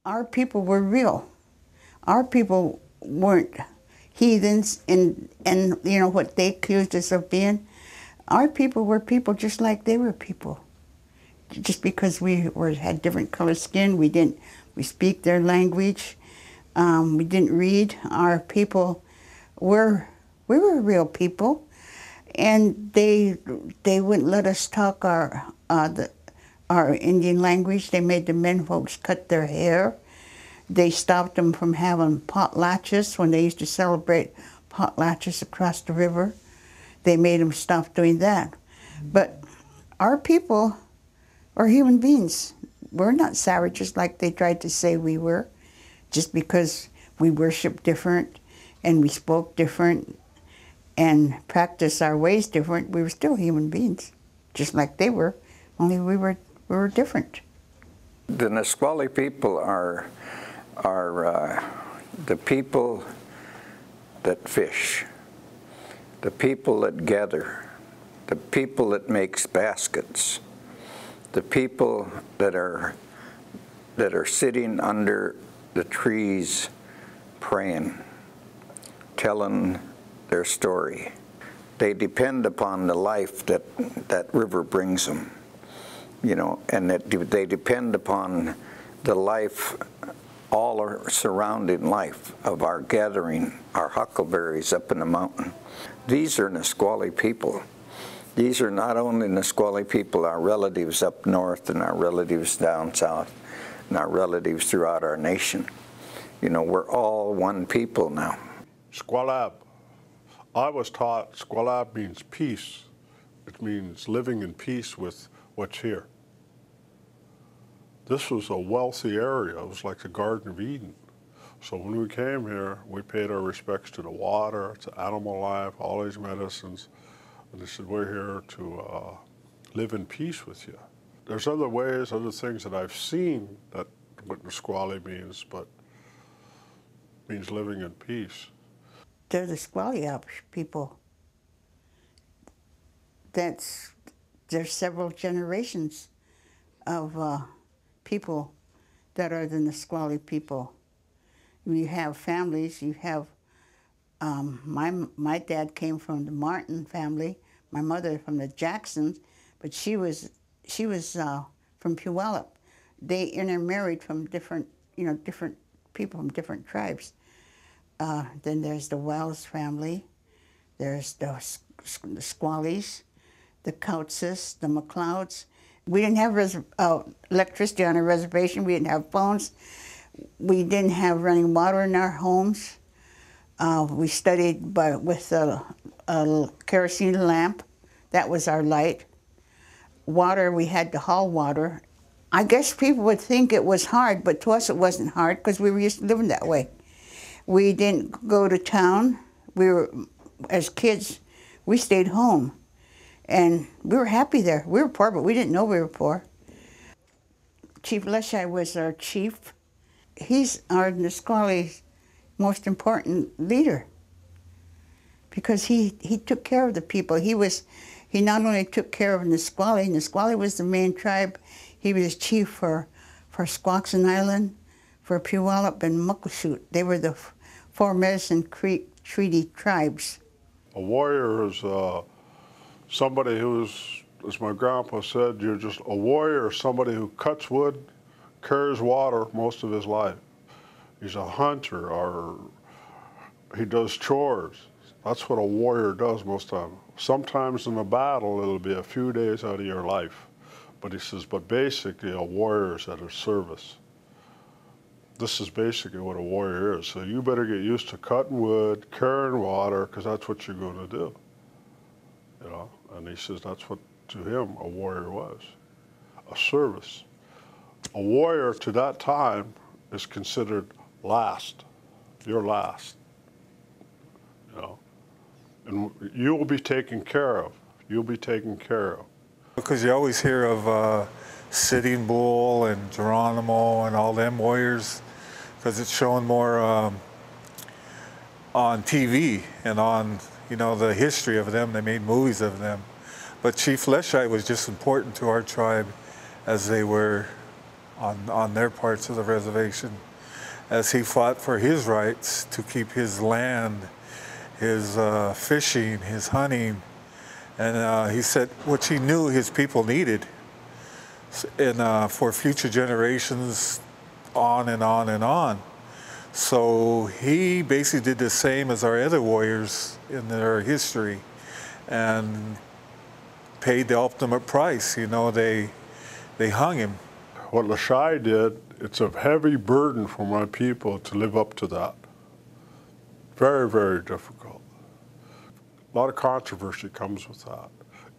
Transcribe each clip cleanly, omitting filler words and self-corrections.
Our people were real. Our people weren't heathens and you know what they accused us of being. Our people were people just like they were people. Just because had different colored skin, we speak their language, we didn't read. Our people we were real people, and they wouldn't let us talk our Indian language. They made the men folks cut their hair. They stopped them from having potlatches when they used to celebrate potlatches across the river. They made them stop doing that. But our people are human beings. We're not savages like they tried to say we were, just because we worship different and we spoke different and practiced our ways different. We were still human beings, just like they were, only we were different. The Nisqually people are the people that fish, the people that gather, the people that makes baskets, the people that are sitting under the trees praying, telling their story. They depend upon the life that river brings them, you know, and that they depend upon the life, all our surrounding life of our gathering, our huckleberries up in the mountain. These are Nisqually people. These are not only Nisqually people, our relatives up north and our relatives down south and our relatives throughout our nation. You know, we're all one people now. Squalab. I was taught Squalab means peace. It means living in peace with what's here. This was a wealthy area. It was like the Garden of Eden. So when we came here, we paid our respects to the water, to animal life, all these medicines. And they said, we're here to live in peace with you. There's other ways, other things that I've seen that what Nisqually means, but it means living in peace. They're the Squally people. There's several generations of people that are the Nisqually people. You have families. You have my dad came from the Martin family. My mother from the Jacksons, but she was from Puyallup. They intermarried from different people from different tribes. Then there's the Wells family. There's the Squallies, the Coutses, the McLeods. We didn't have electricity on a reservation. We didn't have phones. We didn't have running water in our homes. We studied with a kerosene lamp. That was our light. Water, we had to haul water. I guess people would think it was hard, but to us it wasn't hard because we were used to living that way. We didn't go to town. As kids, we stayed home. And we were happy there. We were poor, but we didn't know we were poor. Chief Leschi was our chief. He's our Nisqually's most important leader because he took care of the people. He not only took care of Nisqually. Nisqually was the main tribe. He was chief for Squaxin Island, for Puyallup and Muckleshoot. They were the four Medicine Creek Treaty tribes. A warrior is somebody who's, as my grandpa said, you're just a warrior, somebody who cuts wood, carries water most of his life. He's a hunter, or he does chores. That's what a warrior does most of the time. Sometimes in a battle, it'll be a few days out of your life. But he says, but basically a warrior is at his service. This is basically what a warrior is. So you better get used to cutting wood, carrying water, because that's what you're going to do. You know, and he says that's what, to him, a warrior was, a service. A warrior to that time is considered last. You're last, you know, and you will be taken care of. You'll be taken care of. Because you always hear of Sitting Bull and Geronimo and all them warriors, because it's shown more on TV and on, you know, the history of them. They made movies of them. But Chief Leschi was just important to our tribe as they were on their parts of the reservation, as he fought for his rights to keep his land, his fishing, his hunting, and he said what he knew his people needed, and for future generations, on and on and on. So he basically did the same as our other warriors in their history, and paid the ultimate price. You know, they hung him. What Leschi did, it's a heavy burden for my people to live up to that. Very, very difficult. A lot of controversy comes with that.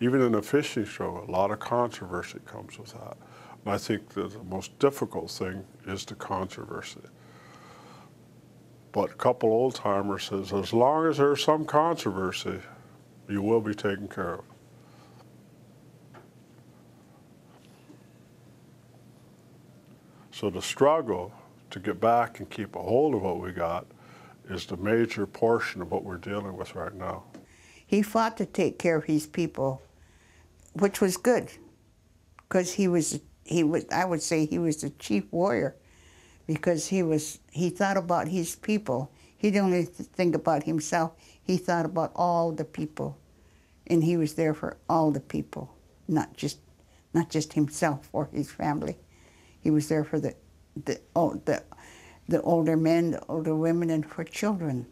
Even in a fishing show, a lot of controversy comes with that. And I think that the most difficult thing is the controversy. But a couple old timers says, as long as there's some controversy, you will be taken care of. So the struggle to get back and keep a hold of what we got is the major portion of what we're dealing with right now. He fought to take care of his people, which was good, because he was, I would say he was the chief warrior, because he thought about his people. He didn't only think about himself, he thought about all the people. And he was there for all the people, not just himself or his family. He was there for the older men, the older women, and for children.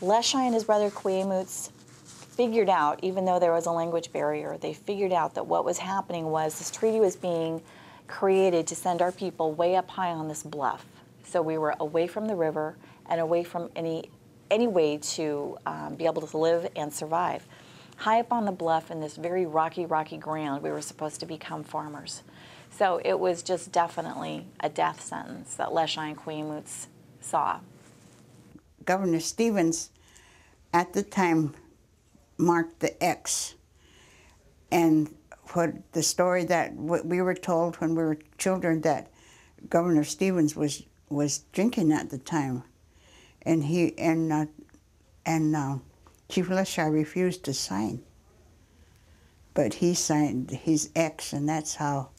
Leschi and his brother Queemuts figured out, even though there was a language barrier, they figured out that what was happening was this treaty was being created to send our people way up high on this bluff. So we were away from the river and away from any way to be able to live and survive. High up on the bluff in this very rocky ground, we were supposed to become farmers. So it was just definitely a death sentence that Leschi and Queemuts saw. Governor Stevens, at the time, marked the X. And what the story that we were told when we were children, that Governor Stevens was drinking at the time, and Chief Leschi refused to sign. But he signed his X, and that's how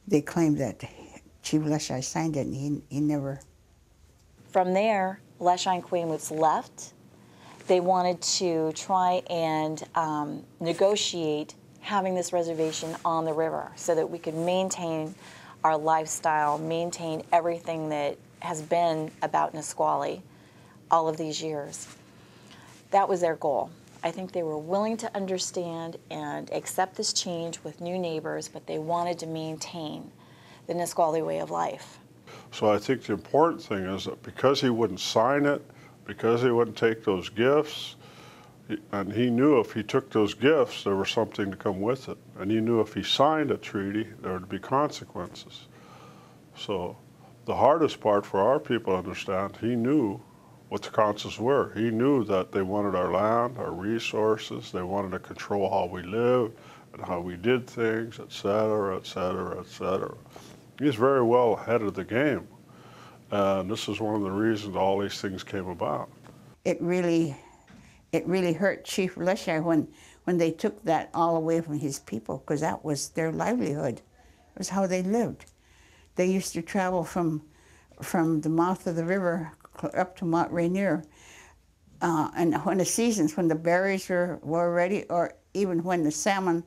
they claimed that Chief Leschi signed it, and he never. From there, Leschi and Queemuts left. They wanted to try and negotiate having this reservation on the river so that we could maintain our lifestyle, maintain everything that has been about Nisqually all of these years. That was their goal. I think they were willing to understand and accept this change with new neighbors, but they wanted to maintain the Nisqually way of life. So I think the important thing is that because he wouldn't sign it, because he wouldn't take those gifts, and he knew if he took those gifts, there was something to come with it. And he knew if he signed a treaty, there would be consequences. So the hardest part for our people to understand, he knew what the consequences were. He knew that they wanted our land, our resources, they wanted to control how we lived and how we did things, et cetera, et cetera, et cetera. He's very well ahead of the game. And this is one of the reasons all these things came about. It really hurt Chief Leschi when they took that all away from his people, because that was their livelihood. It was how they lived. They used to travel from the mouth of the river up to Mount Rainier, and when the seasons, when the berries were ready, or even when the salmon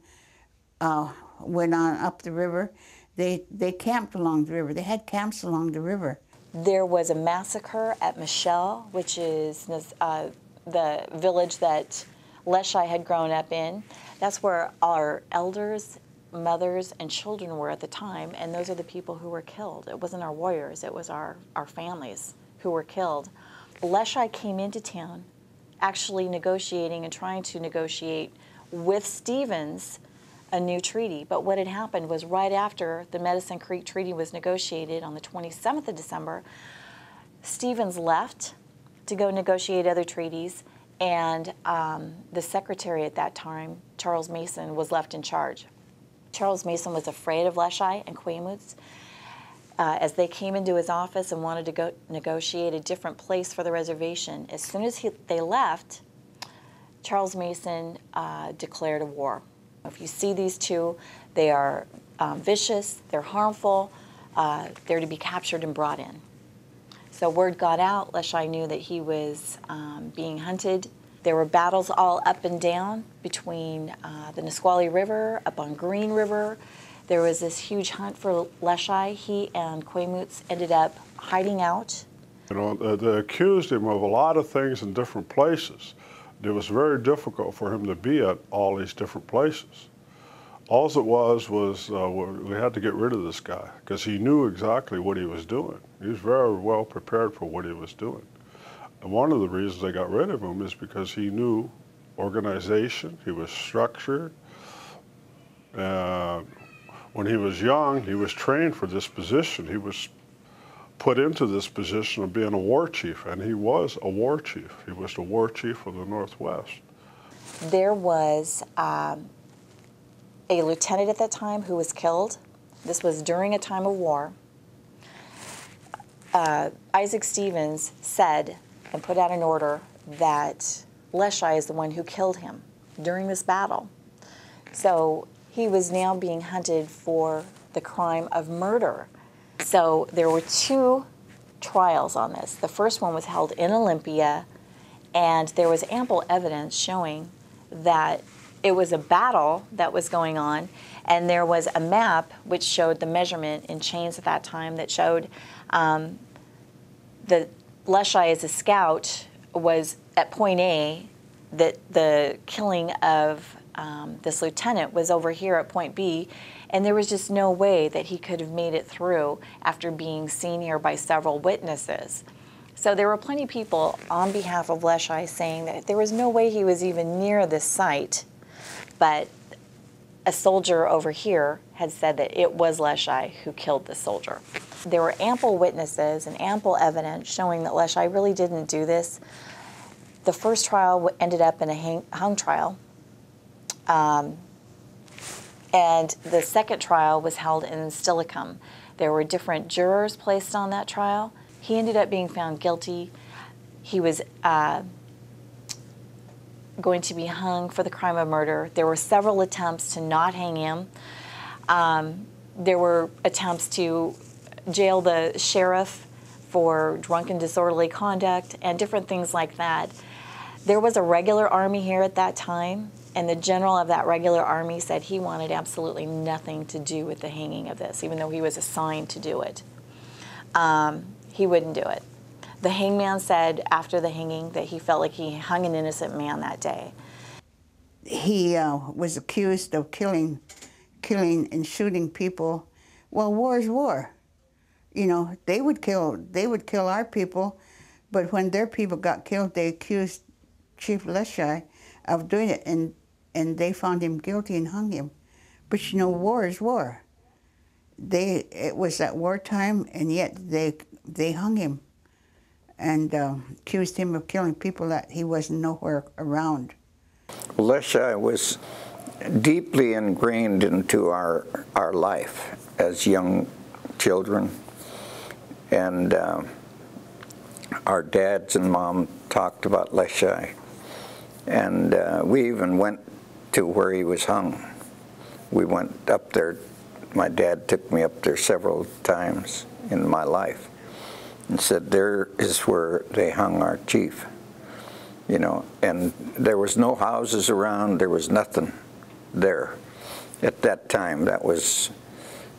went on up the river, they camped along the river. They had camps along the river. There was a massacre at Michelle, which is the village that Leschi had grown up in. That's where our elders, mothers, and children were at the time, and those are the people who were killed. It wasn't our warriors, it was our families who were killed. Leschi came into town actually negotiating and trying to negotiate with Stevens a new treaty. But what had happened was right after the Medicine Creek Treaty was negotiated on the 27th of December, Stevens left to go negotiate other treaties, and the secretary at that time, Charles Mason, was left in charge. Charles Mason was afraid of Leschi and Queemuts. As they came into his office and wanted to go negotiate a different place for the reservation, as soon as they left, Charles Mason declared a war. If you see these two, they are vicious, they're harmful, they're to be captured and brought in. So word got out. Leschi knew that he was being hunted. There were battles all up and down between the Nisqually River, up on Green River. There was this huge hunt for Leschi. He and Quaamuts ended up hiding out. You know, they accused him of a lot of things in different places. It was very difficult for him to be at all these different places. All it was we had to get rid of this guy because he knew exactly what he was doing. He was very well prepared for what he was doing. And one of the reasons they got rid of him is because he knew organization, he was structured. When he was young, he was trained for this position. He was put into this position of being a war chief, and he was a war chief. He was the war chief of the Northwest. There was a lieutenant at that time who was killed. This was during a time of war. Isaac Stevens said and put out an order that Leschi is the one who killed him during this battle. So he was now being hunted for the crime of murder. So there were 2 trials on this. The first one was held in Olympia, and there was ample evidence showing that it was a battle that was going on, and there was a map which showed the measurement in chains at that time that showed that Leschi as a scout was at point A, that the killing of this lieutenant was over here at point B, and there was just no way that he could have made it through after being seen here by several witnesses. So there were plenty of people on behalf of Leschi saying that there was no way he was even near this site, but a soldier over here had said that it was Leschi who killed the soldier. There were ample witnesses and ample evidence showing that Leschi really didn't do this. The first trial ended up in a hung trial. And the second trial was held in Stillicum. There were different jurors placed on that trial. He ended up being found guilty. He was going to be hung for the crime of murder. There were several attempts to not hang him. There were attempts to jail the sheriff for drunken disorderly conduct and different things like that. There was a regular army here at that time, and the general of that regular army said he wanted absolutely nothing to do with the hanging of this, even though he was assigned to do it. He wouldn't do it. The hangman said after the hanging that he felt like he hung an innocent man that day. He was accused of killing and shooting people. Well, war is war. You know, they would kill our people, but when their people got killed, they accused Chief Leschi of doing it, and they found him guilty and hung him. But you know, war is war. It was at wartime, and yet they hung him and accused him of killing people that he was nowhere around. Leschi was deeply ingrained into our life as young children, and our dads and mom talked about Leschi, and we even went to where he was hung. We went up there. My dad took me up there several times in my life and said, there is where they hung our chief, you know, and there was no houses around, there was nothing there at that time. That was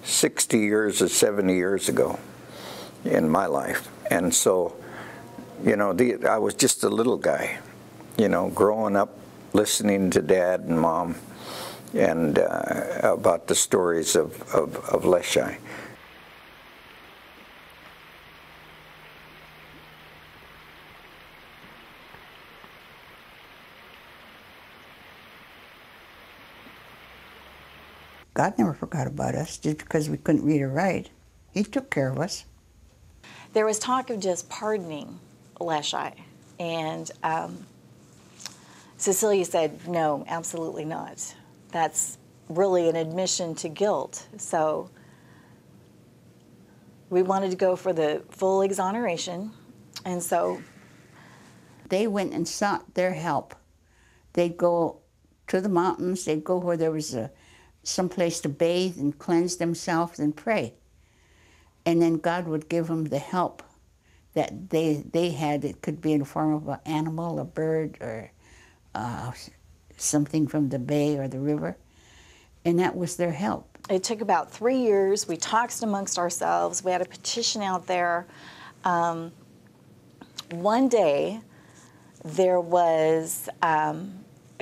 60 years or 70 years ago in my life. And so, you know, I was just a little guy, you know, growing up, listening to Dad and Mom and about the stories of Leschi. God never forgot about us just because we couldn't read or write. He took care of us. There was talk of just pardoning Leschi, and Cecilia said, no, absolutely not. That's really an admission to guilt. So we wanted to go for the full exoneration, and so they went and sought their help. They'd go to the mountains, they'd go where there was some place to bathe and cleanse themselves and pray. And then God would give them the help that they had. It could be in the form of an animal, a bird, or something from the bay or the river. And that was their help. It took about 3 years. We talked amongst ourselves. We had a petition out there. One day, there was a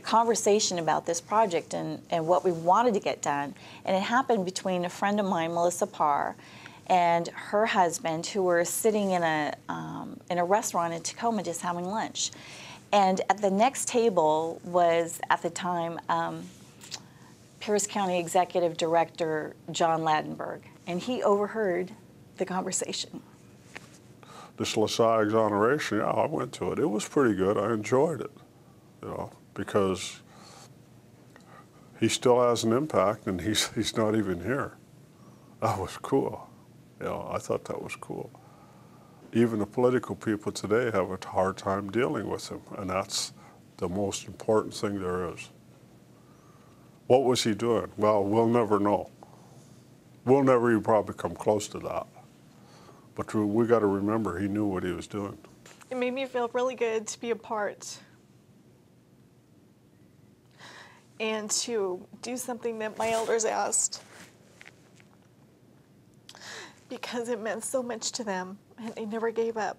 conversation about this project and what we wanted to get done. And it happened between a friend of mine, Melissa Parr, and her husband, who were sitting in a restaurant in Tacoma just having lunch. And at the next table was, at the time, Pierce County Executive Director John Ladenburg, and he overheard the conversation. This Leschi exoneration, yeah, I went to it. It was pretty good. I enjoyed it, you know, because he still has an impact, and he's not even here. That was cool. You know, I thought that was cool. Even the political people today have a hard time dealing with him, and that's the most important thing there is. What was he doing? Well, we'll never know. We'll never even probably come close to that. But we got to remember he knew what he was doing. It made me feel really good to be a part and to do something that my elders asked, because it meant so much to them and they never gave up.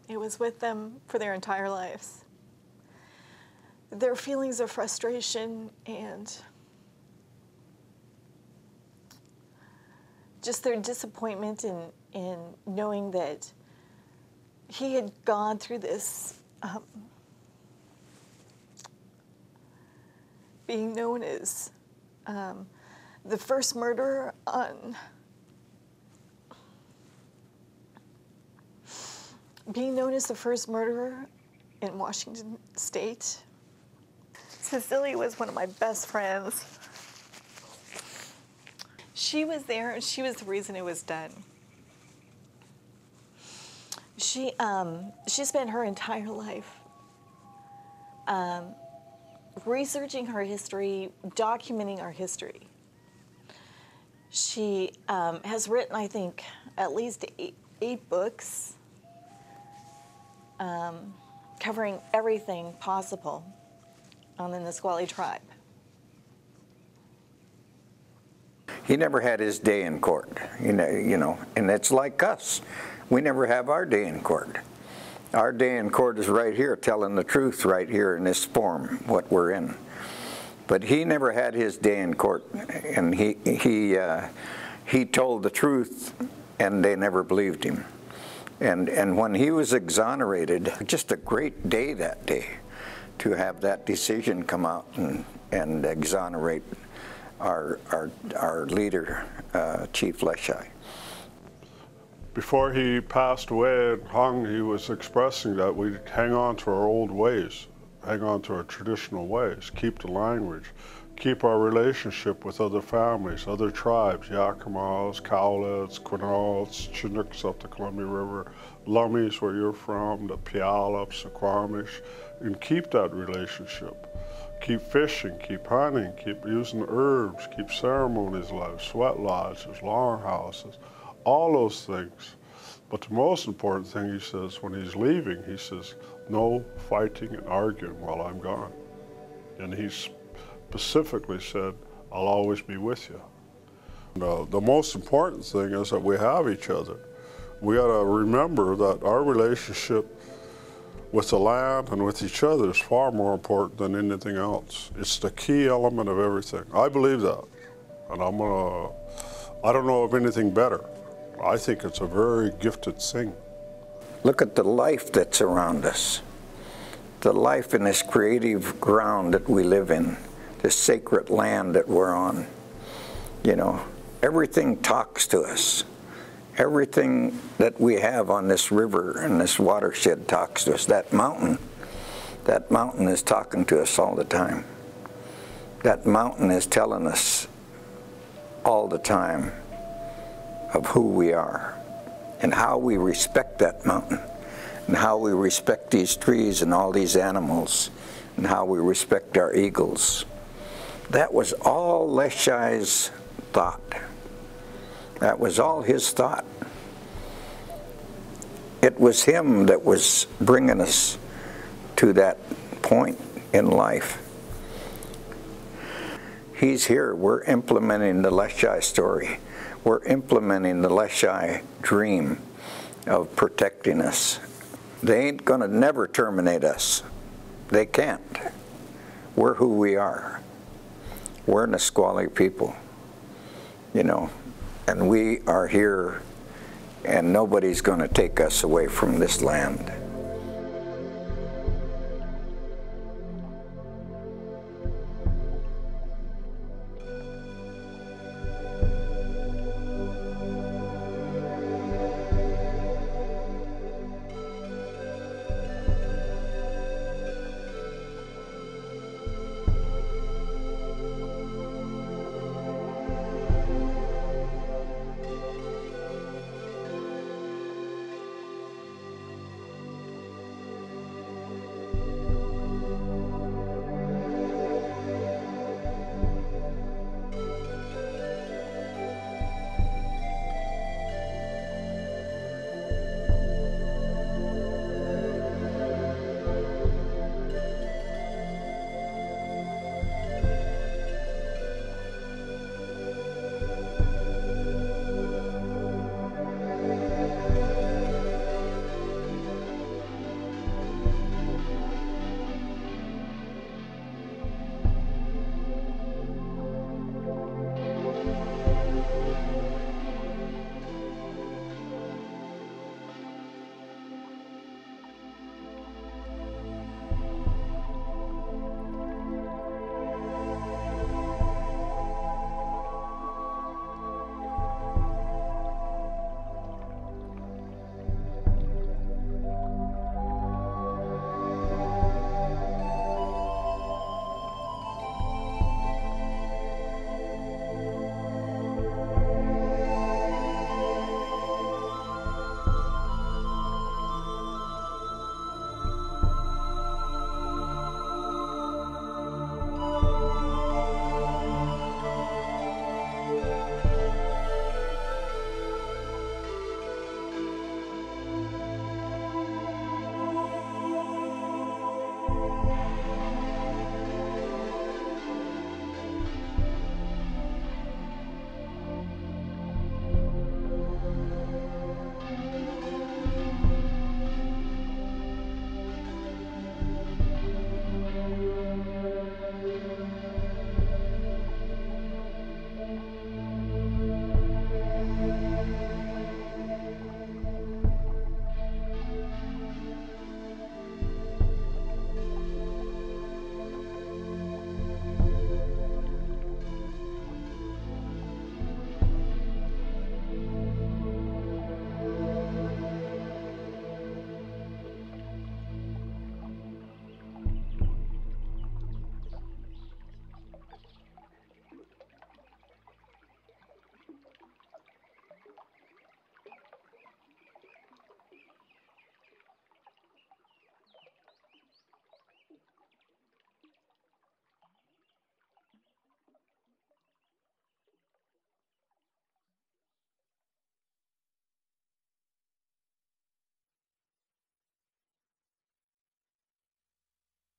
It was with them for their entire lives. Their feelings of frustration and just their disappointment in knowing that he had gone through this being known as the first murderer in Washington State. Cecilia was one of my best friends. She was there, and she was the reason it was done. She spent her entire life researching her history, documenting our history. She has written, I think, at least eight books covering everything possible on the Nisqually tribe. He never had his day in court, you know, and it's like us. We never have our day in court. Our day in court is right here, telling the truth right here in this form, what we're in. But he never had his day in court, and he told the truth, and they never believed him. And when he was exonerated, just a great day that day to have that decision come out and exonerate our leader, Chief Leschi. Before he passed away and hung, he was expressing that we hang on to our old ways, hang on to our traditional ways, keep the language, keep our relationship with other families, other tribes, Yakimas, Cowlitz, Quinaults, Chinooks up the Lummi River, Lummis where you're from, the Puyallups, the Quamish, and keep that relationship. Keep fishing, keep hunting, keep using herbs, keep ceremonies alive, sweat lodges, longhouses, all those things. But the most important thing, he says, when he's leaving, he says, no fighting and arguing while I'm gone. And he specifically said, I'll always be with you. The most important thing is that we have each other. We got to remember that our relationship with the land and with each other is far more important than anything else. It's the key element of everything. I believe that. And I don't know of anything better. I think it's a very gifted thing. Look at the life that's around us. The life in this creative ground that we live in, this sacred land that we're on. You know, everything talks to us. Everything that we have on this river and this watershed talks to us. That mountain is talking to us all the time. That mountain is telling us all the time of who we are and how we respect that mountain and how we respect these trees and all these animals and how we respect our eagles. That was all Leschi's thought. That was all his thought. It was him that was bringing us to that point in life. He's here. We're implementing the Leschi story. We're implementing the Leschi dream of protecting us. They ain't going to never terminate us. They can't. We're who we are. We're Nisqually people, you know, and we are here, and nobody's going to take us away from this land.